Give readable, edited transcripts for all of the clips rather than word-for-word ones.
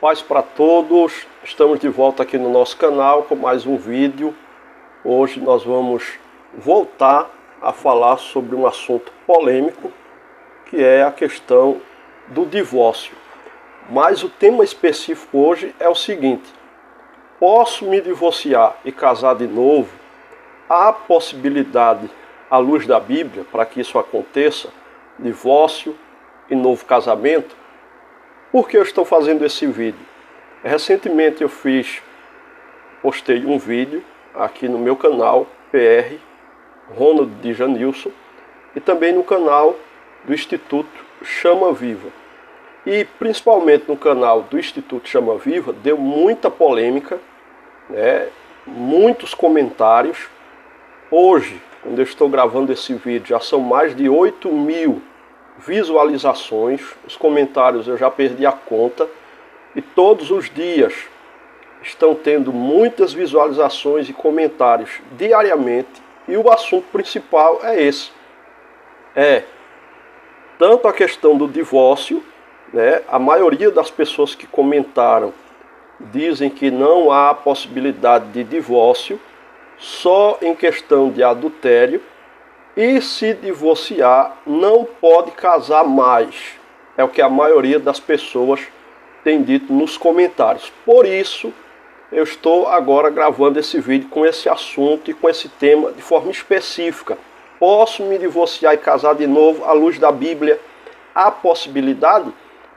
Paz para todos, estamos de volta aqui no nosso canal com mais um vídeo. Hoje nós vamos voltar a falar sobre um assunto polêmico, que é a questão do divórcio. Mas o tema específico hoje é o seguinte: posso me divorciar e casar de novo? Há possibilidade, à luz da Bíblia, para que isso aconteça, divórcio e novo casamento? Por que eu estou fazendo esse vídeo? Recentemente eu postei um vídeo aqui no meu canal PR Ronald de Janilson e também no canal do Instituto Chama Viva. E principalmente no canal do Instituto Chama Viva deu muita polêmica, muitos comentários. Hoje, quando eu estou gravando esse vídeo, já são mais de 8.000 visualizações. Os comentários eu já perdi a conta e todos os dias estão tendo muitas visualizações e comentários diariamente, e o assunto principal é esse: tanto a questão do divórcio, a maioria das pessoas que comentaram dizem que não há possibilidade de divórcio, só em questão de adultério. E se divorciar, não pode casar mais. É o que a maioria das pessoas tem dito nos comentários. Por isso, eu estou agora gravando esse vídeo com esse assunto e com esse tema de forma específica. Posso me divorciar e casar de novo à luz da Bíblia? Há possibilidade?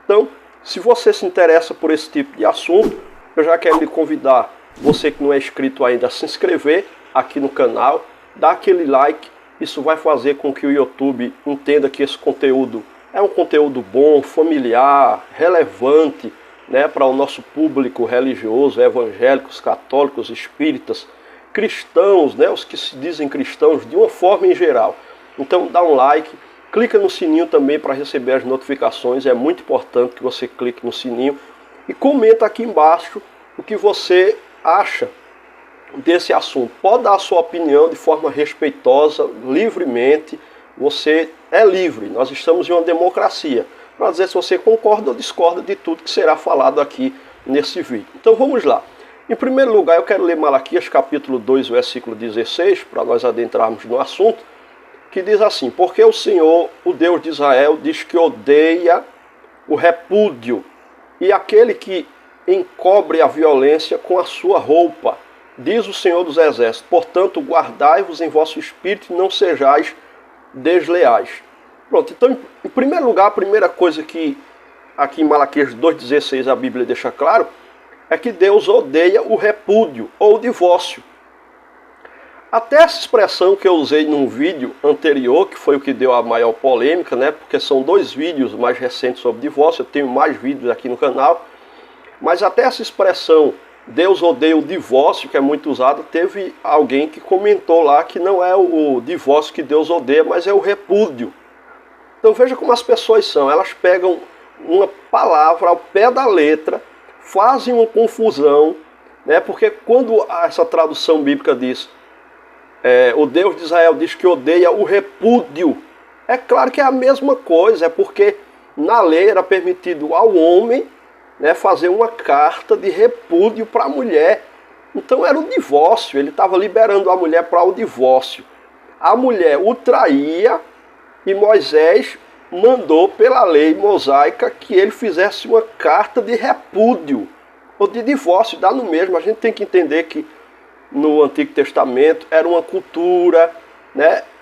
Então, se você se interessa por esse tipo de assunto, eu já quero lhe convidar, você que não é inscrito ainda, a se inscrever aqui no canal, dar aquele like. Isso vai fazer com que o YouTube entenda que esse conteúdo é um conteúdo bom, familiar, relevante, para o nosso público religioso, evangélicos, católicos, espíritas, cristãos, os que se dizem cristãos de uma forma em geral. Então dá um like, clica no sininho também para receber as notificações. É muito importante que você clique no sininho e comenta aqui embaixo o que você acha desse assunto. Pode dar a sua opinião de forma respeitosa, livremente. Você é livre, nós estamos em uma democracia, para dizer se você concorda ou discorda de tudo que será falado aqui nesse vídeo. Então vamos lá. Em primeiro lugar, eu quero ler Malaquias capítulo 2, versículo 16, para nós adentrarmos no assunto, que diz assim: porque o Senhor, o Deus de Israel, diz que odeia o repúdio e aquele que encobre a violência com a sua roupa. Diz o Senhor dos Exércitos: portanto, guardai-vos em vosso espírito e não sejais desleais. Pronto, então, em primeiro lugar, a primeira coisa que aqui em Malaquias 2,16 a Bíblia deixa claro é que Deus odeia o repúdio ou o divórcio. Até essa expressão que eu usei num vídeo anterior, que foi o que deu a maior polêmica, porque são 2 vídeos mais recentes sobre divórcio, eu tenho mais vídeos aqui no canal, mas até essa expressão Deus odeia o divórcio, que é muito usado, teve alguém que comentou lá que não é o divórcio que Deus odeia, mas é o repúdio. Então veja como as pessoas são, elas pegam uma palavra ao pé da letra, fazem uma confusão, porque quando essa tradução bíblica diz, o Deus de Israel diz que odeia o repúdio, é claro que é a mesma coisa, é porque na lei era permitido ao homem fazer uma carta de repúdio para a mulher. Então era o divórcio, ele estava liberando a mulher para o divórcio. A mulher o traía e Moisés mandou pela lei mosaica que ele fizesse uma carta de repúdio ou de divórcio, dá no mesmo. A gente tem que entender que no Antigo Testamento era uma cultura,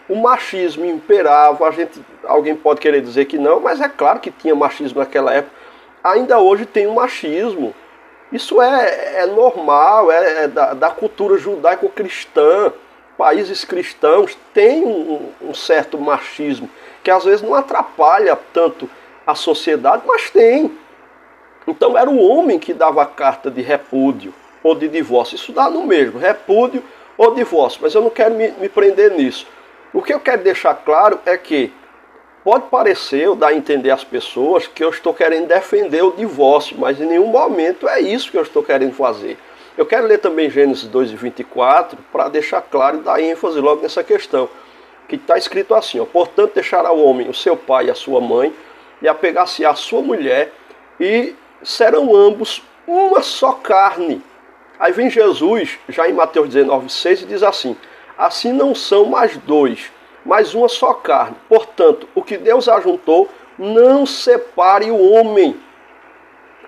o machismo imperava. Alguém pode querer dizer que não, mas é claro que tinha machismo naquela época. Ainda hoje tem um machismo. Isso é normal, da cultura judaico-cristã. Países cristãos têm um certo machismo, que às vezes não atrapalha tanto a sociedade, mas tem. Então era o homem que dava a carta de repúdio ou de divórcio. Isso dá no mesmo, repúdio ou divórcio. Mas eu não quero me prender nisso. O que eu quero deixar claro é que pode parecer, ou dar a entender às pessoas, que eu estou querendo defender o divórcio, mas em nenhum momento é isso que eu estou querendo fazer. Eu quero ler também Gênesis 2:24, para deixar claro e dar ênfase logo nessa questão, que está escrito assim: portanto deixará o homem o seu pai e a sua mãe, e apegar-se à sua mulher, e serão ambos uma só carne. Aí vem Jesus, já em Mateus 19,6, e diz assim: assim não são mais dois, mas uma só carne. Portanto, o que Deus ajuntou, não separe o homem.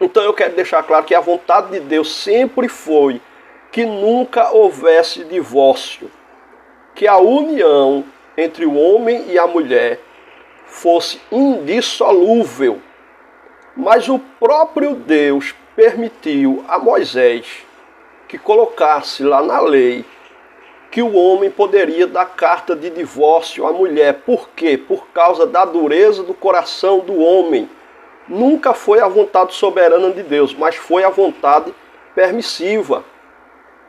Então eu quero deixar claro que a vontade de Deus sempre foi que nunca houvesse divórcio, que a união entre o homem e a mulher fosse indissolúvel. Mas o próprio Deus permitiu a Moisés que colocasse lá na lei que o homem poderia dar carta de divórcio à mulher. Por quê? Por causa da dureza do coração do homem. Nunca foi a vontade soberana de Deus, mas foi a vontade permissiva.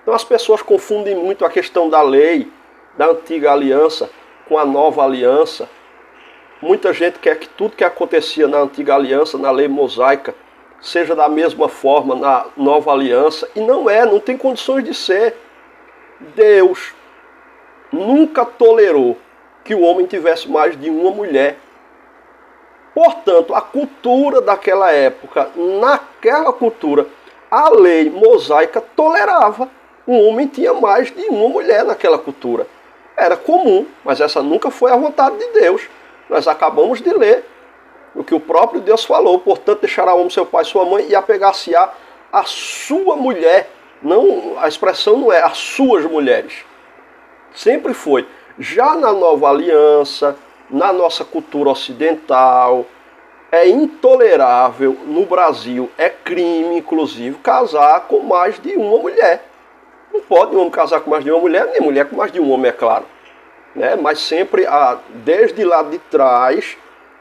Então as pessoas confundem muito a questão da lei, da antiga aliança, com a nova aliança. Muita gente quer que tudo que acontecia na antiga aliança, na lei mosaica, seja da mesma forma na nova aliança. E não é, não tem condições de ser. Deus nunca tolerou que o homem tivesse mais de uma mulher. Portanto, a cultura daquela época, naquela cultura, a lei mosaica tolerava. Um homem tinha mais de uma mulher naquela cultura. Era comum, mas essa nunca foi a vontade de Deus. Nós acabamos de ler o que o próprio Deus falou. Portanto, deixará o homem seu pai e sua mãe e apegar-se-á a sua mulher. Não, a expressão não é as suas mulheres. Sempre foi. Já na nova aliança, na nossa cultura ocidental, é intolerável no Brasil, é crime, inclusive, casar com mais de uma mulher. Não pode um homem casar com mais de uma mulher, nem mulher com mais de um homem, é claro. Né? Mas sempre, desde lá de trás,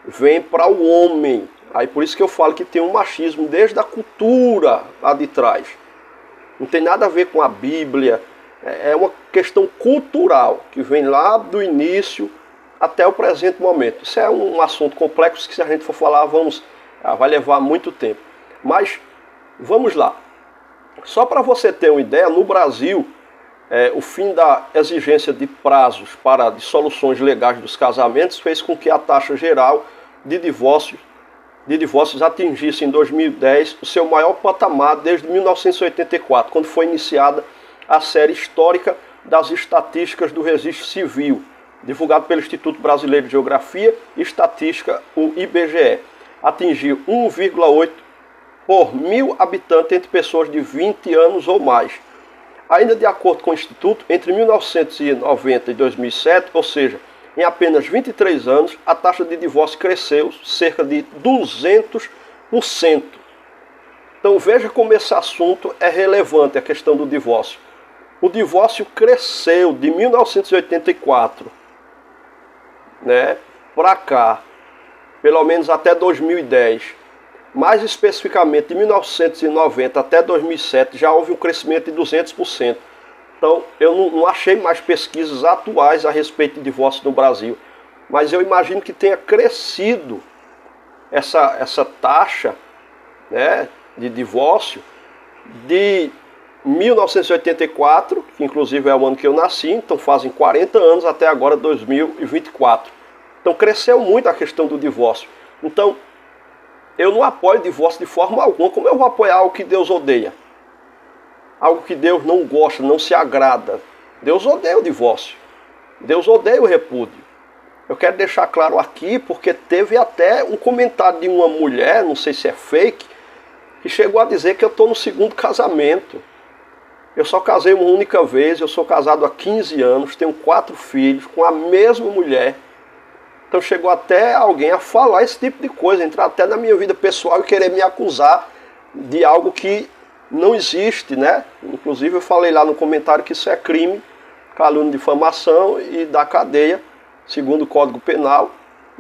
vem para o homem. Aí por isso que eu falo que tem um machismo desde a cultura lá de trás. Não tem nada a ver com a Bíblia, é uma questão cultural, que vem lá do início até o presente momento. Isso é um assunto complexo que, se a gente for falar, vai levar muito tempo. Mas vamos lá. Só para você ter uma ideia, no Brasil, o fim da exigência de prazos para dissoluções legais dos casamentos fez com que a taxa geral de divórcios atingisse em 2010 o seu maior patamar desde 1984, quando foi iniciada a série histórica das estatísticas do Registro Civil, divulgado pelo Instituto Brasileiro de Geografia e Estatística, o IBGE. Atingiu 1,8 por 1.000 habitantes entre pessoas de 20 anos ou mais. Ainda de acordo com o Instituto, entre 1990 e 2007, ou seja, em apenas 23 anos, a taxa de divórcio cresceu cerca de 200%. Então veja como esse assunto é relevante, a questão do divórcio. O divórcio cresceu de 1984 para cá, pelo menos até 2010. Mais especificamente, de 1990 até 2007, já houve um crescimento de 200%. Então, eu não achei mais pesquisas atuais a respeito de divórcio no Brasil. Mas eu imagino que tenha crescido essa taxa, de divórcio de 1984, que inclusive é o ano que eu nasci, então fazem 40 anos até agora, 2024. Então, cresceu muito a questão do divórcio. Então, eu não apoio o divórcio de forma alguma. Como eu vou apoiar algo que Deus odeia? Algo que Deus não gosta, não se agrada. Deus odeia o divórcio. Deus odeia o repúdio. Eu quero deixar claro aqui, porque teve até um comentário de uma mulher, não sei se é fake, que chegou a dizer que eu estou no segundo casamento. Eu só casei uma única vez, eu sou casado há 15 anos, tenho 4 filhos com a mesma mulher. Então chegou até alguém a falar esse tipo de coisa, entrar até na minha vida pessoal e querer me acusar de algo que não existe, né? Inclusive eu falei lá no comentário que isso é crime, calúnia, difamação e da cadeia, segundo o Código Penal,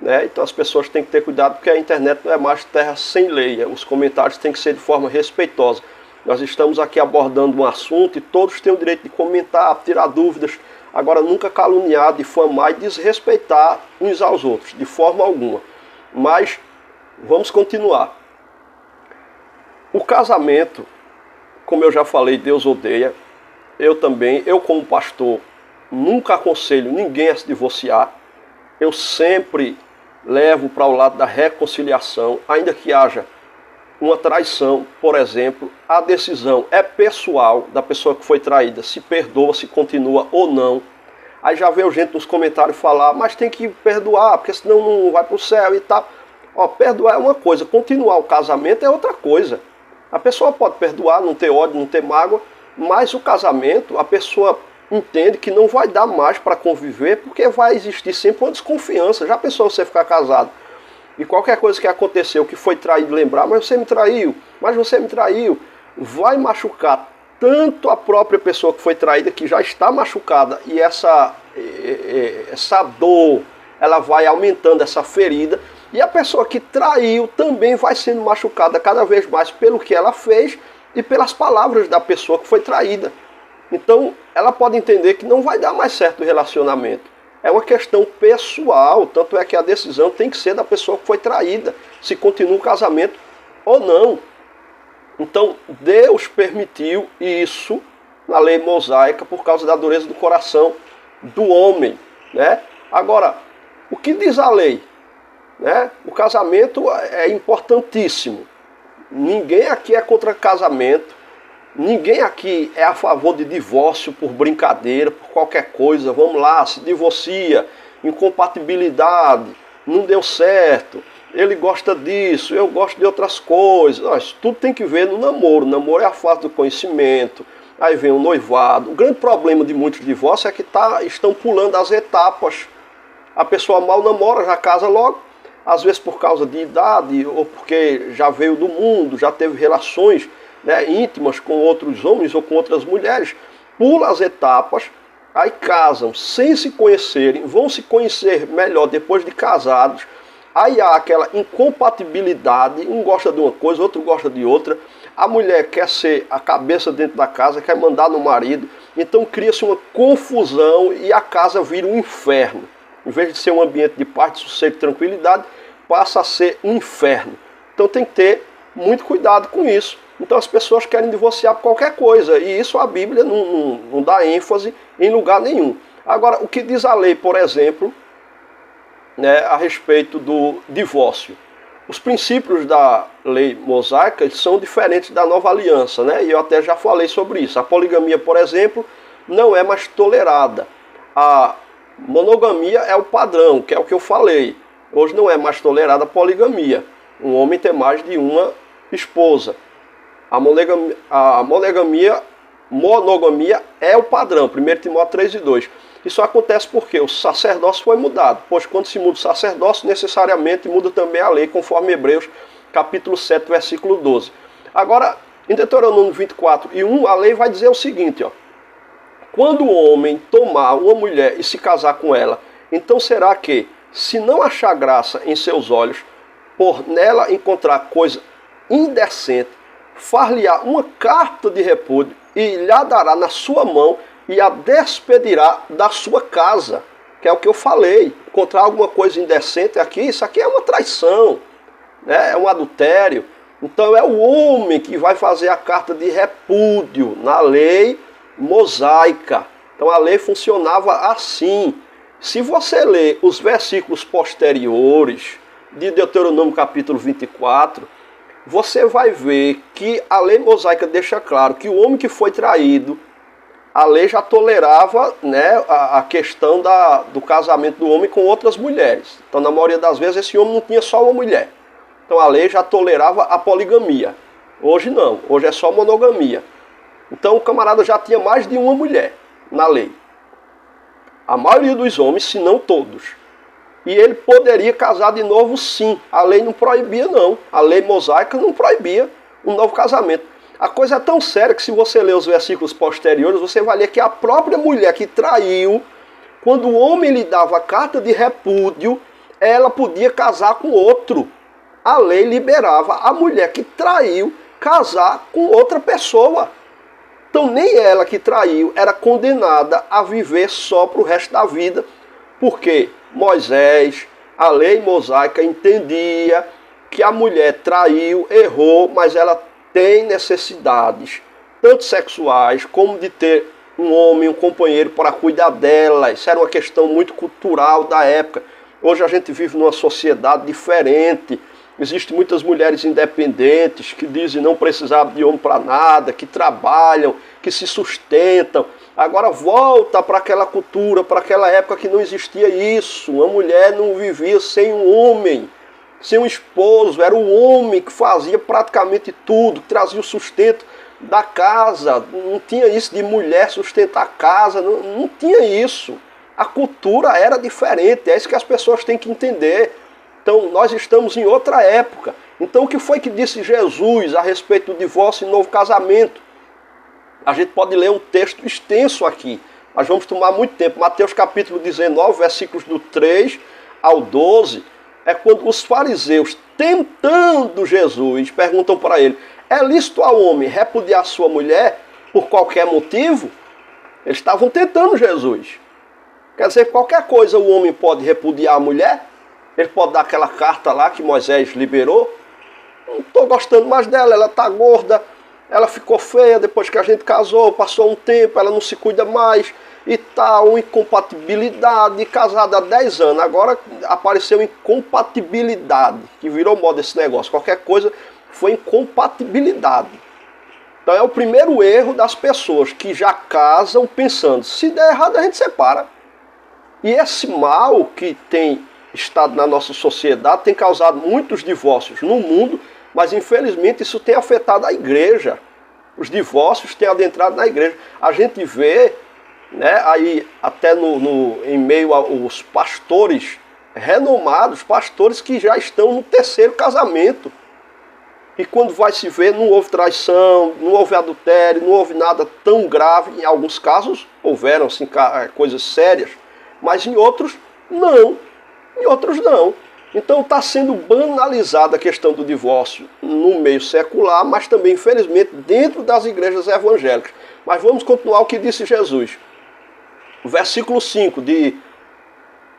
né? Então as pessoas têm que ter cuidado, porque a internet não é mais terra sem lei. Os comentários têm que ser de forma respeitosa. Nós estamos aqui abordando um assunto e todos têm o direito de comentar, tirar dúvidas. Agora, nunca caluniar, difamar e desrespeitar uns aos outros, de forma alguma. Mas, vamos continuar. O casamento, como eu já falei, Deus odeia. Eu também, eu como pastor, nunca aconselho ninguém a se divorciar. Eu sempre levo para o lado da reconciliação, ainda que haja uma traição, por exemplo, a decisão é pessoal da pessoa que foi traída, se perdoa, se continua ou não. Aí já veio gente nos comentários falar, mas tem que perdoar, porque senão não vai para o céu e tal. Ó, perdoar é uma coisa, continuar o casamento é outra coisa. A pessoa pode perdoar, não ter ódio, não ter mágoa, mas o casamento, a pessoa entende que não vai dar mais para conviver, porque vai existir sempre uma desconfiança. Já pensou você ficar casado? E qualquer coisa que aconteceu, que foi traído, lembrar, mas você me traiu, vai machucar tanto a própria pessoa que foi traída, que já está machucada, e essa dor, ela vai aumentando essa ferida, e a pessoa que traiu também vai sendo machucada cada vez mais pelo que ela fez e pelas palavras da pessoa que foi traída. Então, ela pode entender que não vai dar mais certo o relacionamento. É uma questão pessoal, tanto é que a decisão tem que ser da pessoa que foi traída, se continua o casamento ou não. Então, Deus permitiu isso na lei mosaica por causa da dureza do coração do homem, né? Agora, o que diz a lei? Né? O casamento é importantíssimo. Ninguém aqui é contra casamento. Ninguém aqui é a favor de divórcio por brincadeira, por qualquer coisa. Vamos lá, se divorcia, incompatibilidade, não deu certo, ele gosta disso, eu gosto de outras coisas. Tudo tem que ver no namoro. O namoro é a fase do conhecimento, aí vem o noivado. O grande problema de muitos divórcios é que estão pulando as etapas. A pessoa mal namora, já casa logo, às vezes por causa de idade, ou porque já veio do mundo, já teve relações, né, íntimas com outros homens ou com outras mulheres, pula as etapas, aí casam sem se conhecerem, vão se conhecer melhor depois de casados, aí há aquela incompatibilidade, um gosta de uma coisa, outro gosta de outra, a mulher quer ser a cabeça dentro da casa, quer mandar no marido, então cria-se uma confusão e a casa vira um inferno. Em vez de ser um ambiente de paz, de sossego e tranquilidade, passa a ser um inferno. Então tem que ter muito cuidado com isso. Então as pessoas querem divorciar por qualquer coisa, e isso a Bíblia não dá ênfase em lugar nenhum. Agora, o que diz a lei, por exemplo, né, a respeito do divórcio? Os princípios da lei mosaica são diferentes da nova aliança, né? E eu até já falei sobre isso. A poligamia, por exemplo, não é mais tolerada. A monogamia é o padrão, que é o que eu falei. Hoje não é mais tolerada a poligamia. Um homem tem mais de uma esposa. A monogamia é o padrão, 1 Timóteo 3:2. Isso acontece porque o sacerdócio foi mudado. Pois quando se muda o sacerdócio, necessariamente muda também a lei, conforme Hebreus capítulo 7, versículo 12. Agora, em Deuteronômio 24:1, a lei vai dizer o seguinte, ó. Quando o homem tomar uma mulher e se casar com ela, então será que, se não achar graça em seus olhos, por nela encontrar coisa indecente, far-lhe-á uma carta de repúdio e lhe dará na sua mão e a despedirá da sua casa. Que é o que eu falei. Encontrar alguma coisa indecente aqui, isso aqui é uma traição, né? É um adultério. Então é o homem que vai fazer a carta de repúdio na lei mosaica. Então a lei funcionava assim. Se você ler os versículos posteriores de Deuteronômio capítulo 24, você vai ver que a lei mosaica deixa claro que o homem que foi traído, a lei já tolerava, né, a questão do casamento do homem com outras mulheres. Então, na maioria das vezes, esse homem não tinha só uma mulher. Então, a lei já tolerava a poligamia. Hoje não, hoje é só monogamia. Então, o camarada já tinha mais de uma mulher na lei. A maioria dos homens, se não todos. E ele poderia casar de novo, sim. A lei não proibia, não. A lei mosaica não proibia um novo casamento. A coisa é tão séria que, se você ler os versículos posteriores, você vai ler que a própria mulher que traiu, quando o homem lhe dava a carta de repúdio, ela podia casar com outro. A lei liberava a mulher que traiu casar com outra pessoa. Então nem ela que traiu era condenada a viver só para o resto da vida, porque Moisés, a lei mosaica, entendia que a mulher traiu, errou, mas ela tem necessidades, tanto sexuais, como de ter um homem, um companheiro para cuidar dela. Isso era uma questão muito cultural da época. Hoje a gente vive numa sociedade diferente, Existem muitas mulheres independentes que dizem não precisar de homem para nada, que trabalham, que se sustentam. Agora volta para aquela cultura, para aquela época que não existia isso. Uma mulher não vivia sem um homem, sem um esposo. Era o homem que fazia praticamente tudo, que trazia o sustento da casa. Não tinha isso de mulher sustentar a casa, não tinha isso. A cultura era diferente, é isso que as pessoas têm que entender. Então, nós estamos em outra época. Então, o que foi que disse Jesus a respeito do divórcio e novo casamento? A gente pode ler um texto extenso aqui, mas vamos tomar muito tempo. Mateus capítulo 19, versículos do 3 ao 12, é quando os fariseus, tentando Jesus, perguntam para ele: é lícito ao homem repudiar sua mulher por qualquer motivo? Eles estavam tentando Jesus. Quer dizer, qualquer coisa o homem pode repudiar a mulher? Ele pode dar aquela carta lá que Moisés liberou. Não estou gostando mais dela, ela está gorda, ela ficou feia depois que a gente casou, passou um tempo, ela não se cuida mais e tal, uma incompatibilidade, casada há 10 anos, agora apareceu incompatibilidade, que virou moda esse negócio, qualquer coisa foi incompatibilidade. Então é o primeiro erro das pessoas que já casam pensando, se der errado a gente separa. E esse mal que tem estado na nossa sociedade tem causado muitos divórcios no mundo, mas infelizmente isso tem afetado a igreja. Os divórcios têm adentrado na igreja. A gente vê, né, aí até em meio aos pastores renomados, pastores que já estão no terceiro casamento. E quando vai se ver, não houve traição, não houve adultério, não houve nada tão grave. Em alguns casos houveram assim, coisas sérias, mas em outros não. Em outros não. Então está sendo banalizada a questão do divórcio no meio secular, mas também, infelizmente, dentro das igrejas evangélicas. Mas vamos continuar o que disse Jesus. O versículo 5 de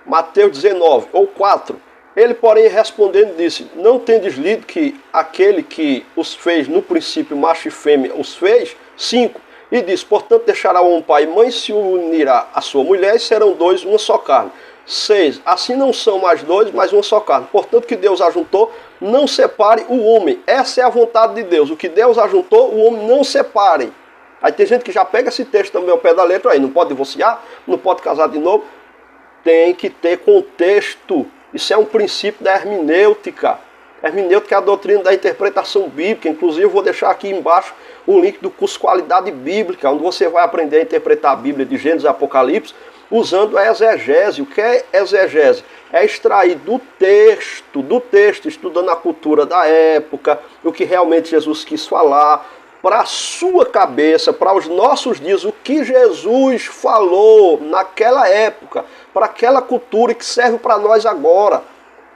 Mateus 19, ou 4. Ele, porém, respondendo, disse: não tendes lido que aquele que os fez no princípio, macho e fêmea, os fez? 5. E disse: portanto, deixará o homem pai e mãe, se unirá a sua mulher, e serão dois, uma só carne. 6. Assim não são mais dois, mas uma só carne. Portanto, que Deus ajuntou, não separe o homem. Essa é a vontade de Deus. O que Deus ajuntou, o homem não separe. Aí tem gente que já pega esse texto também ao pé da letra, aí não pode divorciar, não pode casar de novo. Tem que ter contexto. Isso é um princípio da hermenêutica. Hermenêutica é a doutrina da interpretação bíblica. Inclusive, eu vou deixar aqui embaixo o link do curso Qualidade Bíblica, onde você vai aprender a interpretar a Bíblia de Gênesis e Apocalipse, usando a exegese. O que é exegese? É extrair do texto, estudando a cultura da época, o que realmente Jesus quis falar, para a sua cabeça, para os nossos dias, o que Jesus falou naquela época, para aquela cultura que serve para nós agora.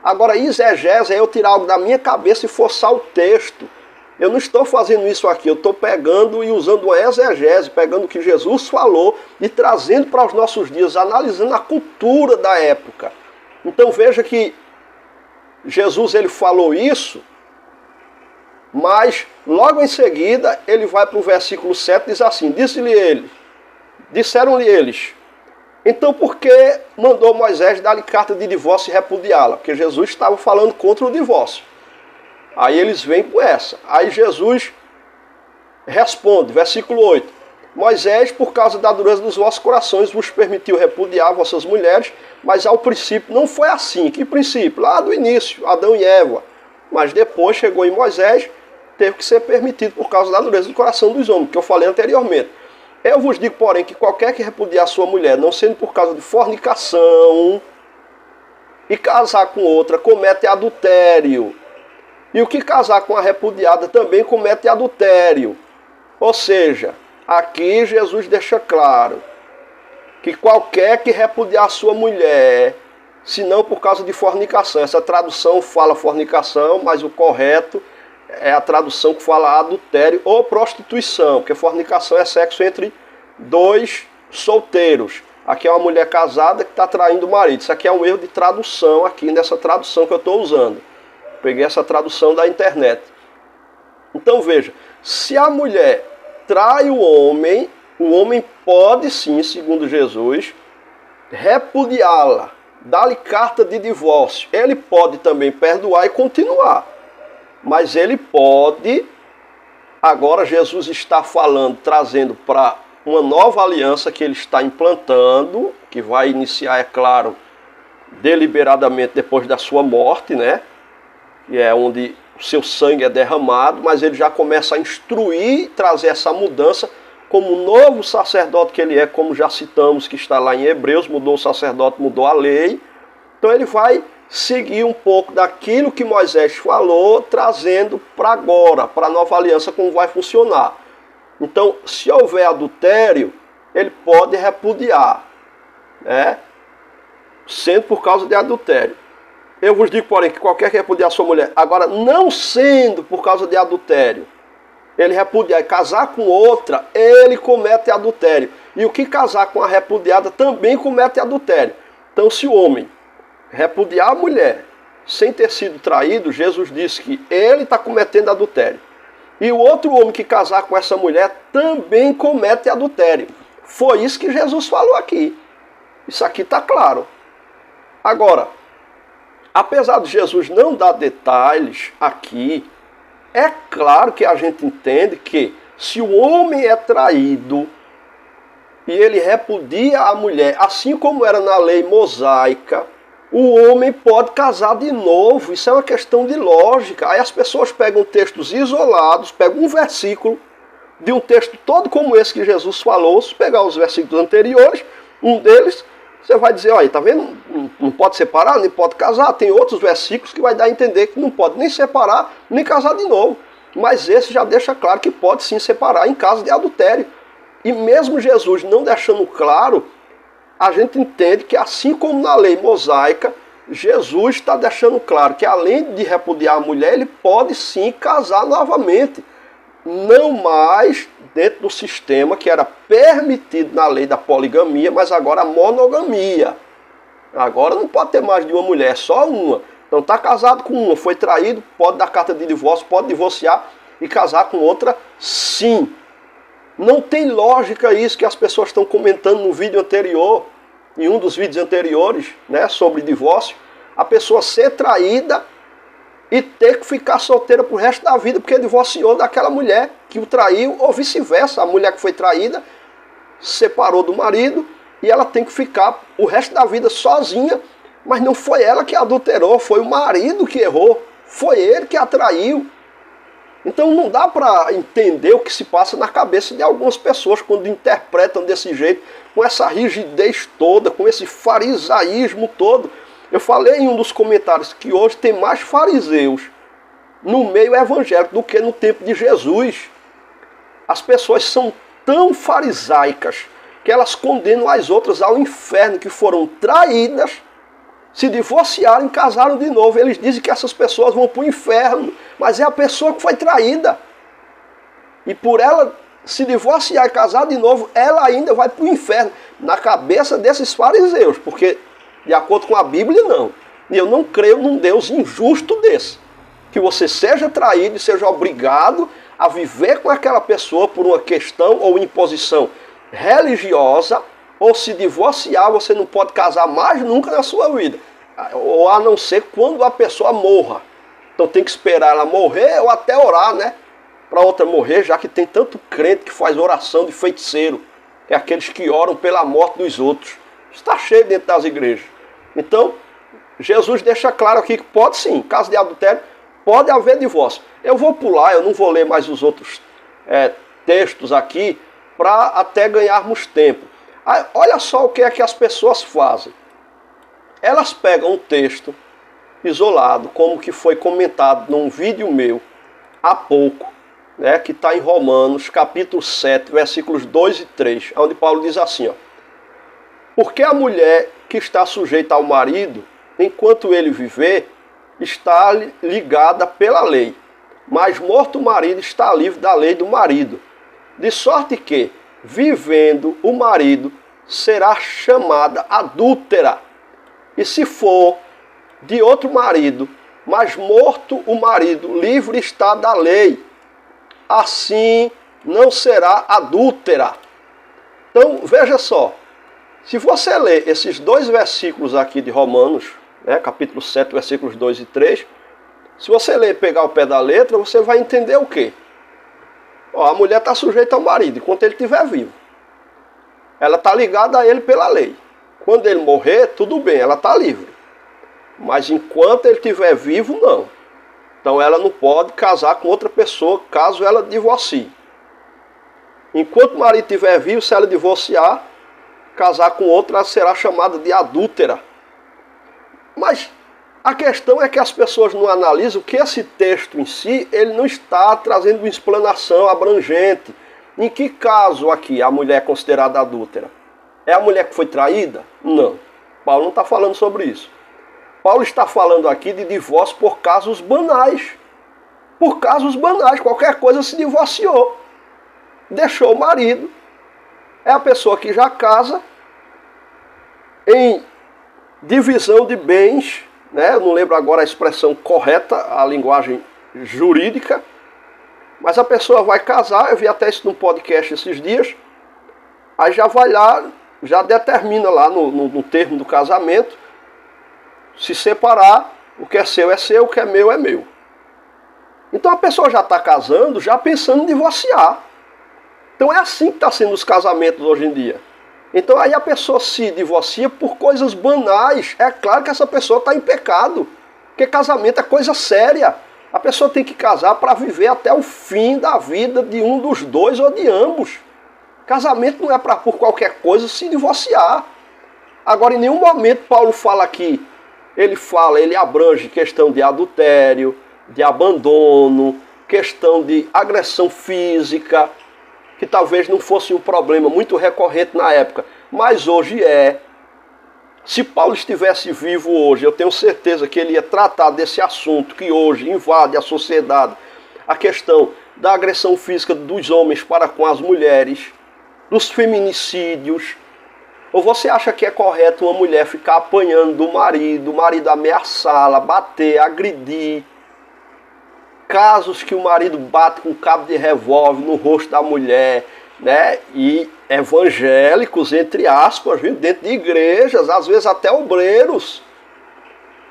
Agora, exegese é eu tirar algo da minha cabeça e forçar o texto. Eu não estou fazendo isso aqui, eu estou pegando e usando uma exegese, pegando o que Jesus falou e trazendo para os nossos dias, analisando a cultura da época. Então veja que Jesus ele falou isso, mas logo em seguida ele vai para o versículo 7 e diz assim: disseram-lhe eles, então por que mandou Moisés dar-lhe carta de divórcio e repudiá-la? Porque Jesus estava falando contra o divórcio. Aí eles vêm com essa. Aí Jesus responde, versículo 8. Moisés, por causa da dureza dos vossos corações, vos permitiu repudiar vossas mulheres, mas ao princípio não foi assim. Que princípio? Lá do início, Adão e Eva. Mas depois chegou em Moisés, teve que ser permitido por causa da dureza do coração dos homens, que eu falei anteriormente. Eu vos digo, porém, que qualquer que repudiar sua mulher, não sendo por causa de fornicação, e casar com outra, comete adultério. E o que casar com a repudiada também comete adultério. Ou seja, aqui Jesus deixa claro que qualquer que repudiar sua mulher, se não por causa de fornicação, essa tradução fala fornicação, mas o correto é a tradução que fala adultério ou prostituição, porque fornicação é sexo entre dois solteiros. Aqui é uma mulher casada que está traindo o marido. Isso aqui é um erro de tradução aqui nessa tradução que eu estou usando. Peguei essa tradução da internet. Então veja, se a mulher trai o homem pode sim, segundo Jesus, repudiá-la. dá-lhe carta de divórcio. Ele pode também perdoar e continuar. Mas ele pode, agora Jesus está falando, trazendo para uma nova aliança que ele está implantando, que vai iniciar, é claro, deliberadamente depois da sua morte, né? Que é onde o seu sangue é derramado, mas ele já começa a instruir, trazer essa mudança, como novo sacerdote que ele é, como já citamos, que está lá em Hebreus, mudou o sacerdote, mudou a lei. Então ele vai seguir um pouco daquilo que Moisés falou, trazendo para agora, para a nova aliança, como vai funcionar. Então, se houver adultério, ele pode repudiar, né? Sendo por causa de adultério. Eu vos digo, porém, que qualquer que repudiar sua mulher, agora não sendo por causa de adultério, ele repudiar e casar com outra, ele comete adultério. E o que casar com a repudiada também comete adultério. Então, se o homem repudiar a mulher sem ter sido traído, Jesus disse que ele está cometendo adultério. E o outro homem que casar com essa mulher também comete adultério. Foi isso que Jesus falou aqui. Isso aqui está claro. Agora, apesar de Jesus não dar detalhes aqui, é claro que a gente entende que se o homem é traído e ele repudia a mulher, assim como era na lei mosaica, o homem pode casar de novo. Isso é uma questão de lógica. Aí as pessoas pegam textos isolados, pegam um versículo de um texto todo como esse que Jesus falou. Se pegar os versículos anteriores, um deles, você vai dizer, olha, tá vendo? Não pode separar, nem pode casar. Tem outros versículos que vai dar a entender que não pode nem separar, nem casar de novo. Mas esse já deixa claro que pode sim separar em caso de adultério. E mesmo Jesus não deixando claro, a gente entende que assim como na lei mosaica, Jesus está deixando claro que além de repudiar a mulher, ele pode sim casar novamente. Não mais dentro do sistema que era permitido na lei da poligamia, mas agora a monogamia. Agora não pode ter mais de uma mulher, só uma. Então está casado com uma, foi traído, pode dar carta de divórcio, pode divorciar e casar com outra, sim. Não tem lógica isso que as pessoas estão comentando no vídeo anterior, em um dos vídeos anteriores, né, sobre divórcio. A pessoa ser traída e ter que ficar solteira pro resto da vida porque divorciou daquela mulher que o traiu, ou vice-versa. A mulher que foi traída separou do marido e ela tem que ficar o resto da vida sozinha, mas não foi ela que adulterou, foi o marido que errou, foi ele que a traiu. Então não dá para entender o que se passa na cabeça de algumas pessoas quando interpretam desse jeito, com essa rigidez toda, com esse farisaísmo todo. Eu falei em um dos comentários que hoje tem mais fariseus no meio evangélico do que no tempo de Jesus. As pessoas são tão farisaicas que elas condenam as outras ao inferno, que foram traídas, se divorciaram e casaram de novo. Eles dizem que essas pessoas vão para o inferno, mas é a pessoa que foi traída. E por ela se divorciar e casar de novo, ela ainda vai para o inferno. Na cabeça desses fariseus, porque de acordo com a Bíblia, não. E eu não creio num Deus injusto desse. Que você seja traído e seja obrigado a viver com aquela pessoa por uma questão ou imposição religiosa, ou se divorciar, você não pode casar mais nunca na sua vida. Ou a não ser quando a pessoa morra. Então tem que esperar ela morrer ou até orar, né? Para outra morrer, já que tem tanto crente que faz oração de feiticeiro. É aqueles que oram pela morte dos outros. Está cheio dentro das igrejas. Então, Jesus deixa claro aqui que pode sim, caso de adultério, pode haver divórcio. Eu vou pular, eu não vou ler mais os outros textos aqui, para até ganharmos tempo. Aí, olha só o que é que as pessoas fazem. Elas pegam um texto isolado, como que foi comentado num vídeo meu há pouco, né, que está em Romanos, capítulo 7, versículos 2 e 3, onde Paulo diz assim, ó: porque a mulher que está sujeita ao marido, enquanto ele viver, está ligada pela lei, mas morto o marido está livre da lei do marido. De sorte que, vivendo o marido, será chamada adúltera. E se for de outro marido, mas morto o marido, livre está da lei, assim não será adúltera. Então, veja só, Se você ler esses 2 versículos aqui de Romanos, né, capítulo 7, versículos 2 e 3, se você ler e pegar o pé da letra, você vai entender o quê? Ó, a mulher está sujeita ao marido enquanto ele estiver vivo. Ela está ligada a ele pela lei. Quando ele morrer, tudo bem, ela está livre. Mas enquanto ele estiver vivo, não. Então ela não pode casar com outra pessoa caso ela divorcie. Enquanto o marido estiver vivo, se ela divorciar, casar com outra, ela será chamada de adúltera. Mas a questão é que as pessoas não analisam que esse texto em si, ele não está trazendo uma explanação abrangente. Em que caso aqui a mulher é considerada adúltera? É a mulher que foi traída? Não. Paulo não está falando sobre isso. Paulo está falando aqui de divórcio por casos banais. Por casos banais, qualquer coisa se divorciou. Deixou o marido. É a pessoa que já casa em divisão de bens, né? Eu não lembro agora a expressão correta, a linguagem jurídica, mas a pessoa vai casar, eu vi até isso num podcast esses dias, aí já vai lá, já determina lá no termo do casamento, se separar, o que é seu, o que é meu. Então a pessoa já está casando, já pensando em divorciar. Então é assim que está sendo os casamentos hoje em dia. Então aí a pessoa se divorcia por coisas banais. É claro que essa pessoa está em pecado. Porque casamento é coisa séria. A pessoa tem que casar para viver até o fim da vida de um dos dois ou de ambos. Casamento não é para por qualquer coisa se divorciar. Agora em nenhum momento Paulo fala aqui, ele abrange questão de adultério, de abandono, questão de agressão física, que talvez não fosse um problema muito recorrente na época, mas hoje é. Se Paulo estivesse vivo hoje, eu tenho certeza que ele ia tratar desse assunto que hoje invade a sociedade, a questão da agressão física dos homens para com as mulheres, dos feminicídios. Ou você acha que é correto uma mulher ficar apanhando do marido, o marido ameaçá-la, bater, agredir? Casos que o marido bate com cabo de revólver no rosto da mulher, né? E evangélicos, entre aspas, viu? Dentro de igrejas, às vezes até obreiros.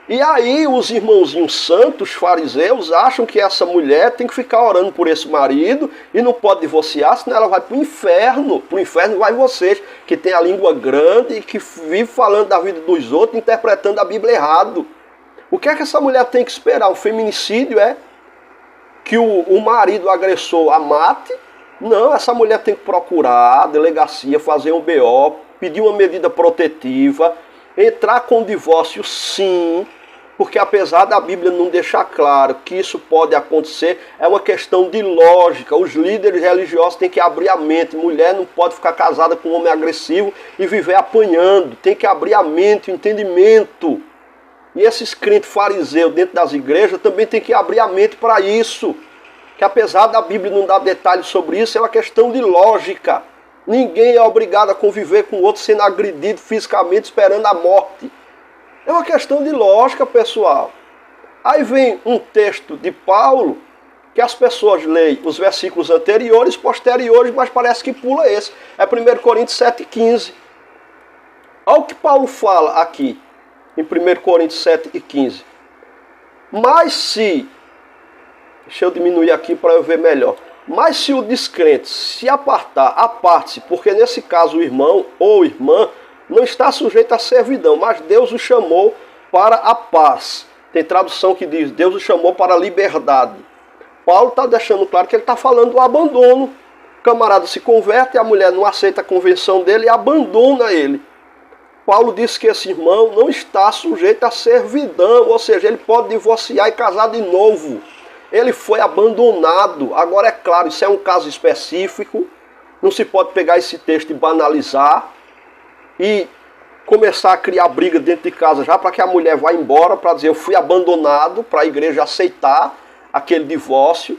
E aí os irmãozinhos santos, fariseus, acham que essa mulher tem que ficar orando por esse marido e não pode divorciar, senão ela vai para o inferno. Para o inferno vai vocês, que tem a língua grande e que vive falando da vida dos outros, interpretando a Bíblia errado. O que é que essa mulher tem que esperar? O feminicídio é? Que o marido agressor a mate? Não, essa mulher tem que procurar a delegacia, fazer um BO, pedir uma medida protetiva, entrar com o divórcio sim, porque apesar da Bíblia não deixar claro que isso pode acontecer, é uma questão de lógica. Os líderes religiosos têm que abrir a mente. Mulher não pode ficar casada com um homem agressivo e viver apanhando. Tem que abrir a mente, o entendimento. E esses crentes fariseus dentro das igrejas também tem que abrir a mente para isso. Que apesar da Bíblia não dar detalhes sobre isso, é uma questão de lógica. Ninguém é obrigado a conviver com o outro sendo agredido fisicamente, esperando a morte. É uma questão de lógica, pessoal. Aí vem um texto de Paulo, que as pessoas leem os versículos anteriores, posteriores, mas parece que pula esse. É 1 Coríntios 7,15. Olha o que Paulo fala aqui, em 1 Coríntios 7,15. Mas se... Deixa eu diminuir aqui para eu ver melhor. Mas se o descrente se apartar, aparte-se, porque nesse caso o irmão ou irmã não está sujeito à servidão, mas Deus o chamou para a paz. Tem tradução que diz, Deus o chamou para a liberdade. Paulo está deixando claro que ele está falando do abandono. O camarada se converte, a mulher não aceita a convenção dele e abandona ele. Paulo diz que esse irmão não está sujeito à servidão, ou seja, ele pode divorciar e casar de novo. Ele foi abandonado. Agora é claro, isso é um caso específico. Não se pode pegar esse texto e banalizar e começar a criar briga dentro de casa já para que a mulher vá embora, para dizer eu fui abandonado, para a igreja aceitar aquele divórcio.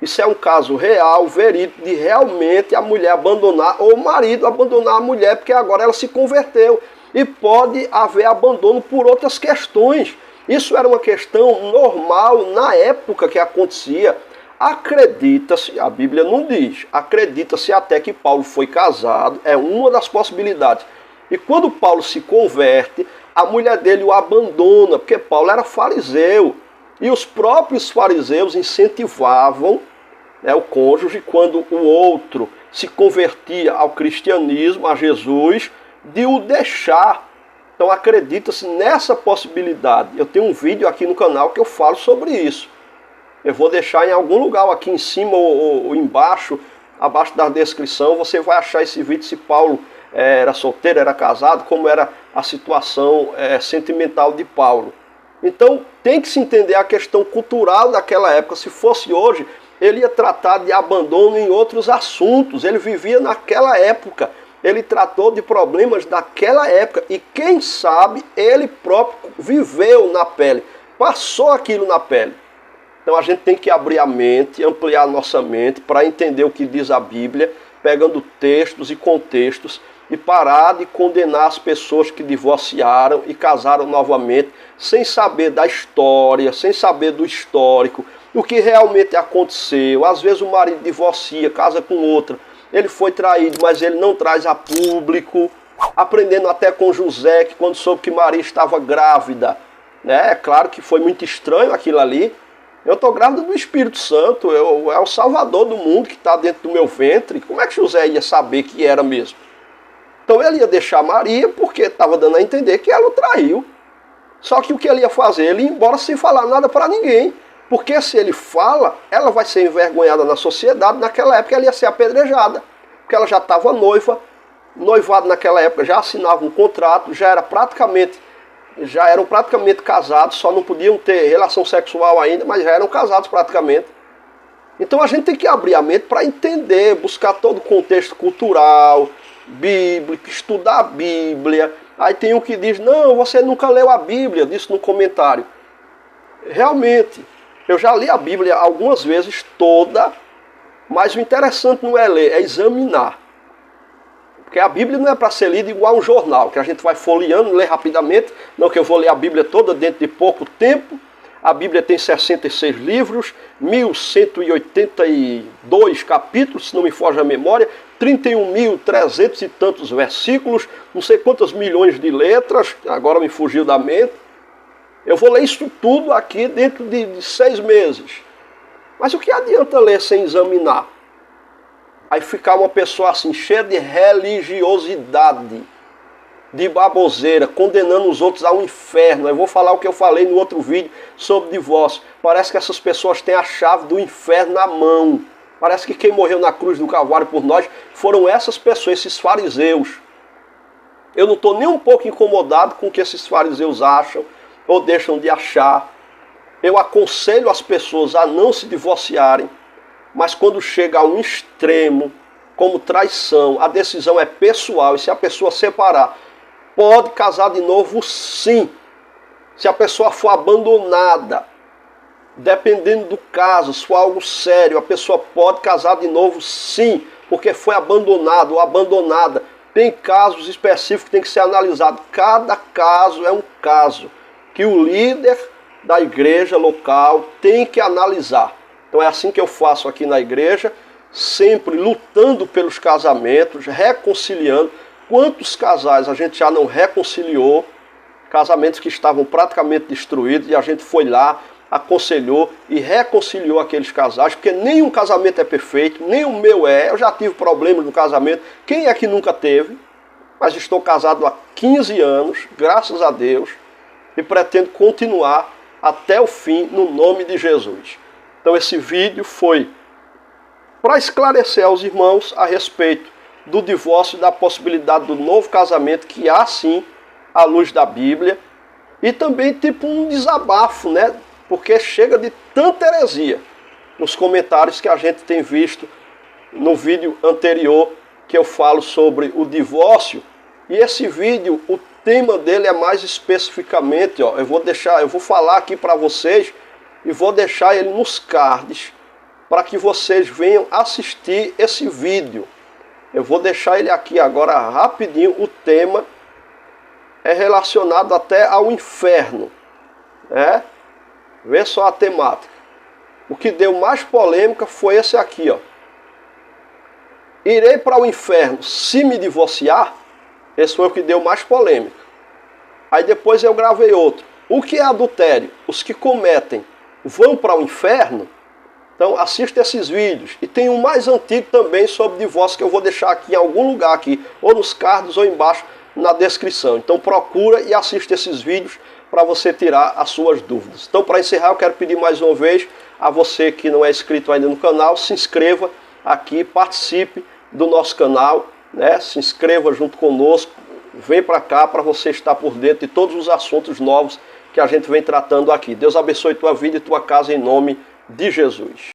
Isso é um caso real, verídico, de realmente a mulher abandonar, ou o marido abandonar a mulher, porque agora ela se converteu. E pode haver abandono por outras questões. Isso era uma questão normal na época que acontecia. Acredita-se, a Bíblia não diz, acredita-se até que Paulo foi casado, é uma das possibilidades. E quando Paulo se converte, a mulher dele o abandona, porque Paulo era fariseu. E os próprios fariseus incentivavam, né, o cônjuge, quando o outro se convertia ao cristianismo, a Jesus, de o deixar. Então acredita-se nessa possibilidade. Eu tenho um vídeo aqui no canal que eu falo sobre isso. Eu vou deixar em algum lugar aqui em cima ou embaixo, abaixo da descrição, você vai achar esse vídeo se Paulo era solteiro, era casado, como era a situação sentimental de Paulo. Então tem que se entender a questão cultural daquela época. Se fosse hoje, ele ia tratar de abandono em outros assuntos. Ele vivia naquela época. Ele tratou de problemas daquela época. E quem sabe ele próprio viveu na pele. Passou aquilo na pele. Então a gente tem que abrir a mente, ampliar a nossa mente para entender o que diz a Bíblia, pegando textos e contextos, e parar de condenar as pessoas que divorciaram e casaram novamente, sem saber da história, sem saber do histórico, o que realmente aconteceu. Às vezes o marido divorcia, casa com outra, ele foi traído, mas ele não traz a público, aprendendo até com José, que quando soube que Maria estava grávida, né? É claro que foi muito estranho aquilo ali. Eu estou grávida do Espírito Santo, é o Salvador do mundo que está dentro do meu ventre. Como é que José ia saber que era mesmo? Então ele ia deixar Maria porque estava dando a entender que ela o traiu. Só que o que ele ia fazer? Ele ia embora sem falar nada para ninguém. Porque se ele fala, ela vai ser envergonhada na sociedade. Naquela época ela ia ser apedrejada. Porque ela já estava noiva. Noivado naquela época já assinava um contrato, já eram praticamente casados, só não podiam ter relação sexual ainda, mas já eram casados praticamente. Então a gente tem que abrir a mente para entender, buscar todo o contexto cultural, bíblico, estudar a Bíblia. Aí tem um que diz, não, você nunca leu a Bíblia, disse no comentário. Realmente, eu já li a Bíblia algumas vezes, toda, mas o interessante não é ler, é examinar. Porque a Bíblia não é para ser lida igual um jornal, que a gente vai folheando, lê rapidamente. Não que eu vou ler a Bíblia toda dentro de pouco tempo. A Bíblia tem 66 livros, 1182 capítulos, se não me foge a memória, 31.300 e tantos versículos, não sei quantas milhões de letras, agora me fugiu da mente. Eu vou ler isso tudo aqui dentro de 6 meses. Mas o que adianta ler sem examinar? Aí ficar uma pessoa assim, cheia de religiosidade, de baboseira, condenando os outros ao inferno. Eu vou falar o que eu falei no outro vídeo sobre divórcio. Parece que essas pessoas têm a chave do inferno na mão. Parece que quem morreu na cruz do Calvário por nós foram essas pessoas, esses fariseus. Eu não estou nem um pouco incomodado com o que esses fariseus acham ou deixam de achar. Eu aconselho as pessoas a não se divorciarem. Mas quando chega a um extremo, como traição, a decisão é pessoal. E se a pessoa separar, pode casar de novo sim. Se a pessoa for abandonada, dependendo do caso, se for algo sério, a pessoa pode casar de novo sim. Porque foi abandonado ou abandonada. Tem casos específicos que tem que ser analisado. Cada caso é um caso que o líder da igreja local tem que analisar. Então é assim que eu faço aqui na igreja, sempre lutando pelos casamentos, reconciliando. Quantos casais a gente já não reconciliou, casamentos que estavam praticamente destruídos, e a gente foi lá, aconselhou e reconciliou aqueles casais, porque nenhum casamento é perfeito, nem o meu é. Eu já tive problemas no casamento, quem é que nunca teve? Mas estou casado há 15 anos, graças a Deus, e pretendo continuar até o fim, no nome de Jesus. Então esse vídeo foi para esclarecer aos irmãos a respeito do divórcio e da possibilidade do novo casamento, que há sim, à luz da Bíblia, e também tipo um desabafo, né? Porque chega de tanta heresia nos comentários que a gente tem visto no vídeo anterior, que eu falo sobre o divórcio. E esse vídeo, o tema dele é mais especificamente, ó, eu vou falar aqui para vocês, e vou deixar ele nos cards para que vocês venham assistir esse vídeo. Eu vou deixar ele aqui agora rapidinho. O tema é relacionado até ao inferno, né? Vê só a temática. O que deu mais polêmica foi esse aqui, ó. Irei para o inferno se me divorciar? Esse foi o que deu mais polêmica. Aí depois eu gravei outro. O que é adultério? Os que cometem vão para o inferno? Então assista esses vídeos. E tem um mais antigo também sobre divórcio que eu vou deixar aqui em algum lugar aqui, ou nos cards ou embaixo na descrição. Então procura e assista esses vídeos para você tirar as suas dúvidas. Então para encerrar eu quero pedir mais uma vez a você que não é inscrito ainda no canal, se inscreva aqui, participe do nosso canal, né? Se inscreva junto conosco, vem para cá para você estar por dentro de todos os assuntos novos que a gente vem tratando aqui. Deus abençoe tua vida e tua casa em nome de Jesus.